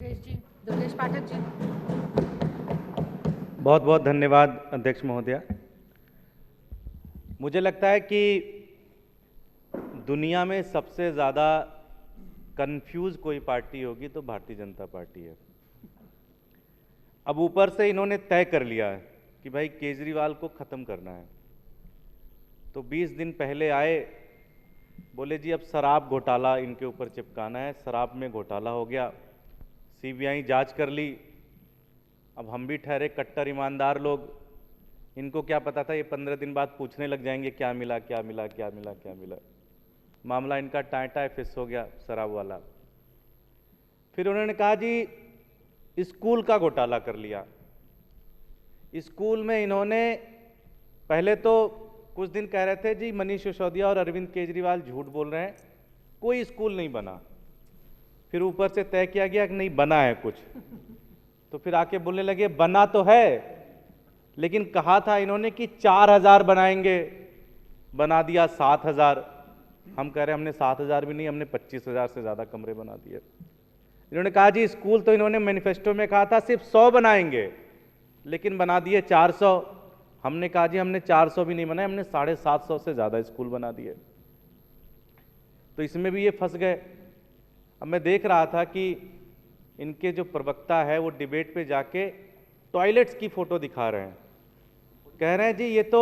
दुर्गेश पाठक जी। बहुत बहुत धन्यवाद अध्यक्ष महोदया। मुझे लगता है कि दुनिया में सबसे ज़्यादा कंफ्यूज कोई पार्टी होगी तो भारतीय जनता पार्टी है। अब ऊपर से इन्होंने तय कर लिया है कि भाई केजरीवाल को ख़त्म करना है, तो 20 दिन पहले आए, बोले जी अब शराब घोटाला इनके ऊपर चिपकाना है। शराब में घोटाला हो गया, सीबीआई जांच कर ली। अब हम भी ठहरे कट्टर ईमानदार लोग, इनको क्या पता था ये 15 दिन बाद पूछने लग जाएंगे क्या मिला क्या मिला क्या मिला क्या मिला। मामला इनका टाटा फिस हो गया शराब वाला। फिर उन्होंने कहा जी स्कूल का घोटाला कर लिया। स्कूल में इन्होंने पहले तो कुछ दिन कह रहे थे जी मनीष सिसोदिया और अरविंद केजरीवाल झूठ बोल रहे हैं, कोई स्कूल नहीं बना। फिर ऊपर से तय किया गया कि नहीं बना है कुछ, तो फिर आके बोलने लगे बना तो है, लेकिन कहा था इन्होंने कि 4000 बनाएंगे, बना दिया 7000। हम कह रहे हैं हमने 7000 भी नहीं, हमने 25,000 से ज़्यादा कमरे बना दिए। इन्होंने कहा जी स्कूल तो इन्होंने मैनिफेस्टो में कहा था सिर्फ 100 बनाएंगे, लेकिन बना दिए 400। हमने कहा जी हमने 400 भी नहीं बनाए, हमने 750 से ज़्यादा स्कूल बना दिए। तो इसमें भी ये फंस गए। अब मैं देख रहा था कि इनके जो प्रवक्ता है वो डिबेट पे जाके टॉयलेट्स की फोटो दिखा रहे हैं, कह रहे हैं जी ये तो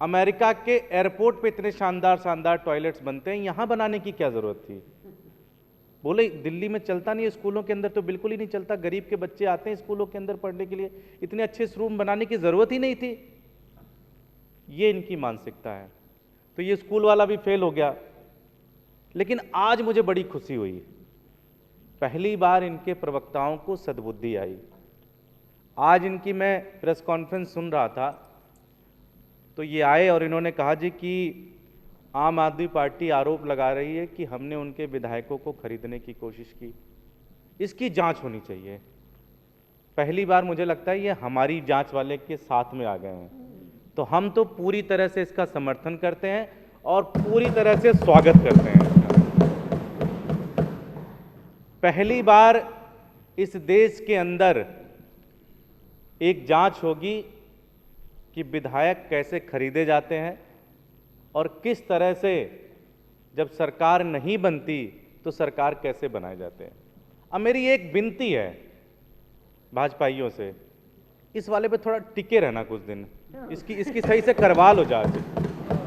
अमेरिका के एयरपोर्ट पे इतने शानदार शानदार टॉयलेट्स बनते हैं, यहाँ बनाने की क्या ज़रूरत थी। बोले दिल्ली में चलता नहीं है, स्कूलों के अंदर तो बिल्कुल ही नहीं चलता, गरीब के बच्चे आते हैं स्कूलों के अंदर पढ़ने के लिए, इतने अच्छे रूम बनाने की ज़रूरत ही नहीं थी। ये इनकी मानसिकता है। तो ये स्कूल वाला भी फेल हो गया। लेकिन आज मुझे बड़ी खुशी हुई, पहली बार इनके प्रवक्ताओं को सद्बुद्धि आई। आज इनकी मैं प्रेस कॉन्फ्रेंस सुन रहा था, तो ये आए और इन्होंने कहा जी कि आम आदमी पार्टी आरोप लगा रही है कि हमने उनके विधायकों को खरीदने की कोशिश की, इसकी जांच होनी चाहिए। पहली बार मुझे लगता है ये हमारी जांच वाले के साथ में आ गए हैं, तो हम तो पूरी तरह से इसका समर्थन करते हैं और पूरी तरह से स्वागत करते हैं इसका। पहली बार इस देश के अंदर एक जांच होगी कि विधायक कैसे खरीदे जाते हैं और किस तरह से जब सरकार नहीं बनती तो सरकार कैसे बनाए जाते हैं। अब मेरी एक विनती है भाजपाइयों से, इस वाले पे थोड़ा टिके रहना कुछ दिन, इसकी सही से करवा लो जांच।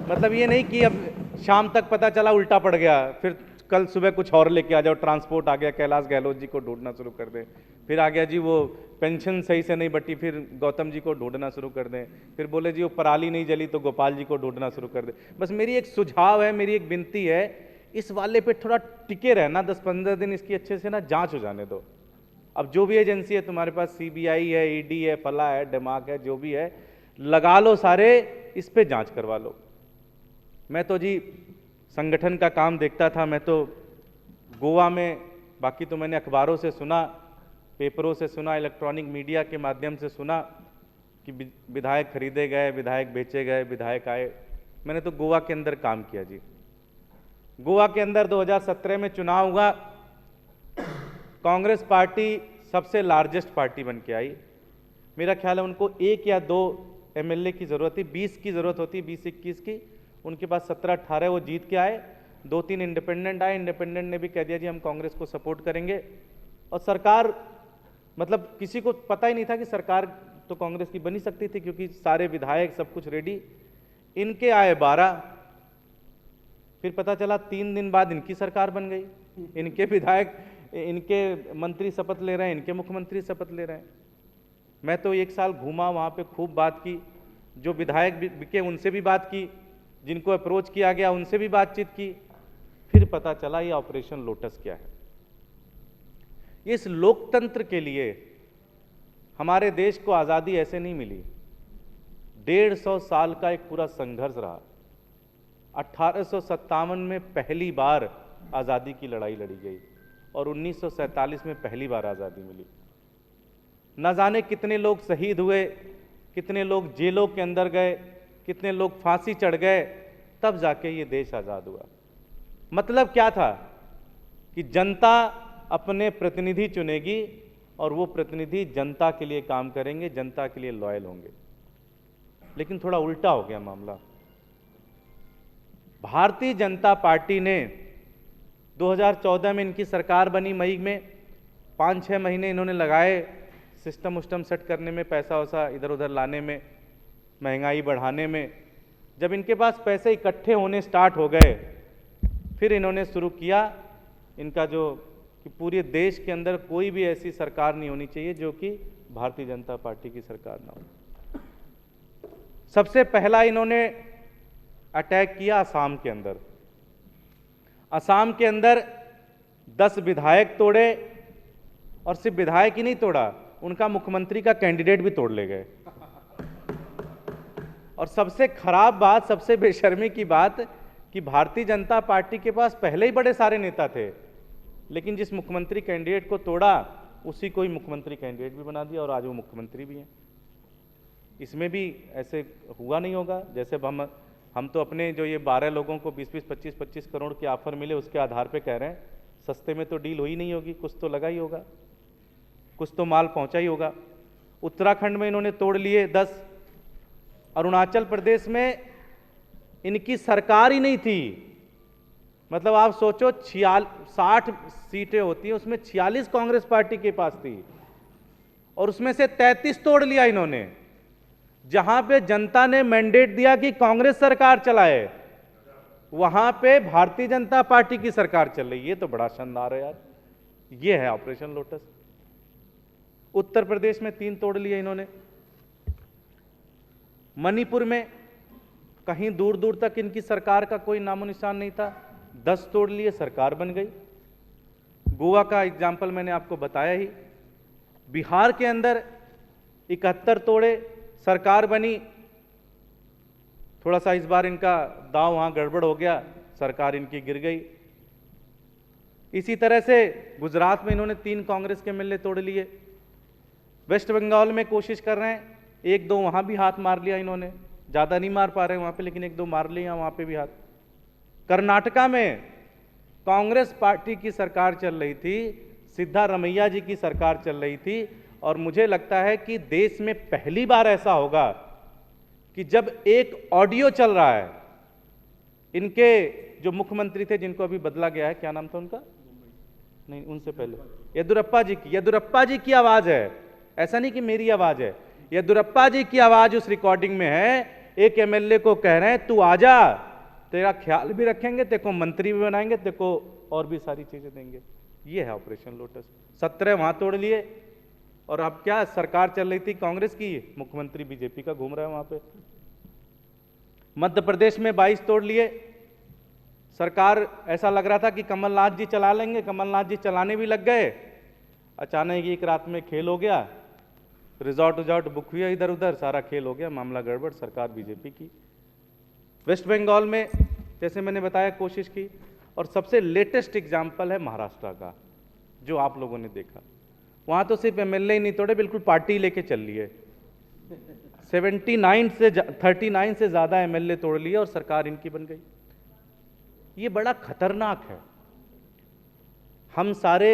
मतलब ये नहीं कि अब शाम तक पता चला उल्टा पड़ गया, फिर कल सुबह कुछ और लेके आ जाओ, ट्रांसपोर्ट आ गया कैलाश गहलोत जी को ढूंढना शुरू कर दें, फिर आ गया जी वो पेंशन सही से नहीं बटी, फिर गौतम जी को ढूंढना शुरू कर दें, फिर बोले जी वो पराली नहीं जली तो गोपाल जी को ढूंढना शुरू कर दें। बस मेरी एक सुझाव है, मेरी एक विनती है, इस वाले पे थोड़ा टिके रहना, 10-15 दिन इसकी अच्छे से ना जांच हो जाने दो। अब जो भी एजेंसी है तुम्हारे पास, सीबीआई है, ईडी है, फला है, दिमाग है, जो भी है लगा लो सारे, इस पे जांच करवा लो। मैं तो जी संगठन का काम देखता था, मैं तो गोवा में, बाकी तो मैंने अखबारों से सुना, पेपरों से सुना, इलेक्ट्रॉनिक मीडिया के माध्यम से सुना कि विधायक खरीदे गए, विधायक बेचे गए, विधायक आए। मैंने तो गोवा के अंदर काम किया जी। गोवा के अंदर 2017 में चुनाव हुआ, कांग्रेस पार्टी सबसे लार्जेस्ट पार्टी बन के आई। मेरा ख्याल है उनको 1 या 2 एमएलए की ज़रूरत थी, 20 की ज़रूरत होती, 20-21 की। उनके पास 17-18 वो जीत के आए। 2-3 इंडिपेंडेंट आए, इंडिपेंडेंट ने भी कह दिया जी हम कांग्रेस को सपोर्ट करेंगे। और सरकार, मतलब किसी को पता ही नहीं था कि सरकार तो कांग्रेस की बनी सकती थी, क्योंकि सारे विधायक सब कुछ रेडी। इनके आए 12, फिर पता चला 3 दिन बाद इनकी सरकार बन गई। इनके विधायक, इनके मंत्री शपथ ले रहे हैं, इनके मुख्यमंत्री शपथ ले रहे हैं। मैं तो 1 साल घूमा वहाँ पे, खूब बात की, जो विधायक बिके उनसे भी बात की, जिनको अप्रोच किया गया उनसे भी बातचीत की। फिर पता चला ये ऑपरेशन लोटस क्या है। इस लोकतंत्र के लिए हमारे देश को आज़ादी ऐसे नहीं मिली, 150 साल का एक पूरा संघर्ष रहा। 1857 में पहली बार आज़ादी की लड़ाई लड़ी गई और 1947 में पहली बार आज़ादी मिली। न जाने कितने लोग शहीद हुए, कितने लोग जेलों के अंदर गए, कितने लोग फांसी चढ़ गए, तब जाके ये देश आज़ाद हुआ। मतलब क्या था कि जनता अपने प्रतिनिधि चुनेगी और वो प्रतिनिधि जनता के लिए काम करेंगे, जनता के लिए लॉयल होंगे। लेकिन थोड़ा उल्टा हो गया मामला। भारतीय जनता पार्टी ने 2014 में इनकी सरकार बनी, मई में 5-6 महीने इन्होंने लगाए सिस्टम उस्टम सेट करने में, पैसा वैसा इधर उधर लाने में, महंगाई बढ़ाने में। जब इनके पास पैसे इकट्ठे होने स्टार्ट हो गए, फिर इन्होंने शुरू किया इनका जो कि पूरे देश के अंदर कोई भी ऐसी सरकार नहीं होनी चाहिए जो कि भारतीय जनता पार्टी की सरकार ना हो। सबसे पहला इन्होंने अटैक किया असम के अंदर। असम के अंदर 10 विधायक तोड़े, और सिर्फ विधायक ही नहीं तोड़ा, उनका मुख्यमंत्री का कैंडिडेट भी तोड़ ले गए। और सबसे खराब बात, सबसे बेशर्मी की बात कि भारतीय जनता पार्टी के पास पहले ही बड़े सारे नेता थे, लेकिन जिस मुख्यमंत्री कैंडिडेट को तोड़ा उसी को ही मुख्यमंत्री कैंडिडेट भी बना दिया और आज वो मुख्यमंत्री भी हैं। इसमें भी ऐसे हुआ नहीं होगा। जैसे हम तो अपने जो ये 12 लोगों को 20-20, 25-25 करोड़ के ऑफर मिले उसके आधार पे कह रहे हैं, सस्ते में तो डील हुई नहीं होगी, कुछ तो लगा ही होगा, कुछ तो माल पहुंचा ही होगा। उत्तराखंड में इन्होंने तोड़ लिए 10। अरुणाचल प्रदेश में इनकी सरकार ही नहीं थी। मतलब आप सोचो 60 सीटें होती हैं, उसमें 46 कांग्रेस पार्टी के पास थी और उसमें से 33 तोड़ लिया इन्होंने। जहां पे जनता ने मैंडेट दिया कि कांग्रेस सरकार चलाए, वहां पे भारतीय जनता पार्टी की सरकार चल रही है। ये तो बड़ा शानदार है यार। ये है ऑपरेशन लोटस। उत्तर प्रदेश में 3 तोड़ लिए इन्होंने। मणिपुर में कहीं दूर दूर तक इनकी सरकार का कोई नामो निशान नहीं था, 10 तोड़ लिए, सरकार बन गई। गोवा का एग्जाम्पल मैंने आपको बताया ही। बिहार के अंदर 71 तोड़े, सरकार बनी। थोड़ा सा इस बार इनका दांव वहां गड़बड़ हो गया, सरकार इनकी गिर गई। इसी तरह से गुजरात में इन्होंने 3 कांग्रेस के एमएलए तोड़ लिए। वेस्ट बंगाल में कोशिश कर रहे हैं, 1-2 वहां भी हाथ मार लिया इन्होंने, ज्यादा नहीं मार पा रहे वहां पे, लेकिन 1-2 मार लिया वहां पे भी हाथ। कर्नाटका में कांग्रेस पार्टी की सरकार चल रही थी, सिद्धारमैया जी की सरकार चल रही थी, और मुझे लगता है कि देश में पहली बार ऐसा होगा कि जब एक ऑडियो चल रहा है, इनके जो मुख्यमंत्री थे जिनको अभी बदला गया है, क्या नाम था उनका, नहीं उनसे पहले, येदुरप्पा जी की आवाज है। ऐसा नहीं कि मेरी आवाज है, येदुरप्पा जी की आवाज उस रिकॉर्डिंग में है। एक एमएलए को कह रहे हैं तू आजा, तेरा ख्याल भी रखेंगे, तेरे को मंत्री भी बनाएंगे, तेरे को और भी सारी चीजें देंगे। ये है ऑपरेशन लोटस। 17 वहां तोड़ लिए, और अब क्या सरकार चल रही थी कांग्रेस की, मुख्यमंत्री बीजेपी का घूम रहा है वहां पे। मध्य प्रदेश में 22 तोड़ लिए। सरकार ऐसा लग रहा था कि कमलनाथ जी चला लेंगे, कमलनाथ जी चलाने भी लग गए। अचानक एक रात में खेल हो गया, रिजॉर्ट बुक हुआ, इधर उधर सारा खेल हो गया, मामला गड़बड़, सरकार बीजेपी की। वेस्ट बंगाल में जैसे मैंने बताया कोशिश की, और सबसे लेटेस्ट एग्जाम्पल है महाराष्ट्र का, जो आप लोगों ने देखा। वहां तो सिर्फ एमएलए ही नहीं तोड़े, बिल्कुल पार्टी लेके चल लिए। 39 से ज्यादा एमएलए तोड़ लिए और सरकार इनकी बन गई। ये बड़ा खतरनाक है। हम सारे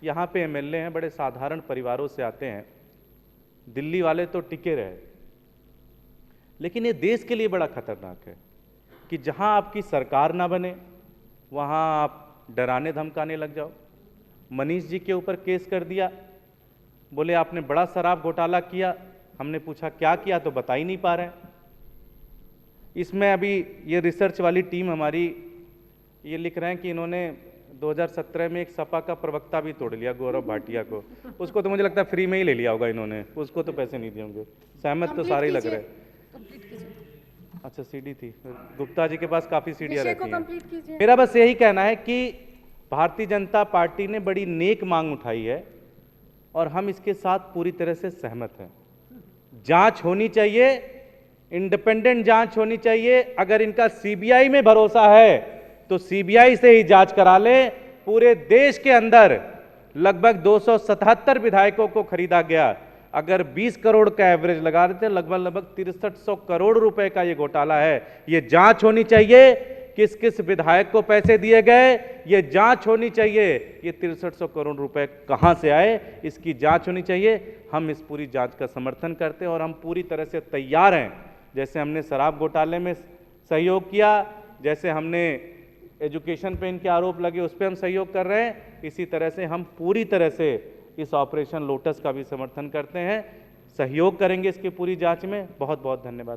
यहाँ पे एमएलए हैं, बड़े साधारण परिवारों से आते हैं। दिल्ली वाले तो टिके रहे, लेकिन ये देश के लिए बड़ा खतरनाक है कि जहां आपकी सरकार ना बने वहां आप डराने धमकाने लग जाओ। मनीष जी के ऊपर केस कर दिया, बोले आपने बड़ा शराब घोटाला किया। हमने पूछा क्या किया, तो बता ही नहीं पा रहे। इसमें अभी ये रिसर्च वाली टीम हमारी ये लिख रहे हैं कि इन्होंने 2017 में एक सपा का प्रवक्ता भी तोड़ लिया, गौरव भाटिया को। उसको तो मुझे लगता है फ्री में ही ले लिया होगा इन्होंने, उसको तो पैसे नहीं दिए होंगे। सहमत तो सारे ही लग रहे हैं। अच्छा सीडी थी, गुप्ता जी के पास काफी सीडियां रहती हैं। मेरा बस यही कहना है कि भारतीय जनता पार्टी ने बड़ी नेक मांग उठाई है और हम इसके साथ पूरी तरह से सहमत हैं। जांच होनी चाहिए, इंडिपेंडेंट जांच होनी चाहिए। अगर इनका सीबीआई में भरोसा है तो सीबीआई से ही जांच करा ले। पूरे देश के अंदर लगभग 277 विधायकों को खरीदा गया। अगर 20 करोड़ का एवरेज लगा देते, लगभग 6300 करोड़ रुपए का ये घोटाला है। ये जांच होनी चाहिए। किस किस विधायक को पैसे दिए गए, ये जांच होनी चाहिए। ये 6300 करोड़ रुपए कहां से आए, इसकी जांच होनी चाहिए। हम इस पूरी जांच का समर्थन करते हैं और हम पूरी तरह से तैयार हैं। जैसे हमने शराब घोटाले में सहयोग किया, जैसे हमने एजुकेशन पे इनके आरोप लगे उस पर हम सहयोग कर रहे हैं, इसी तरह से हम पूरी तरह से इस ऑपरेशन लोटस का भी समर्थन करते हैं, सहयोग करेंगे इसकी पूरी जांच में। बहुत बहुत धन्यवाद।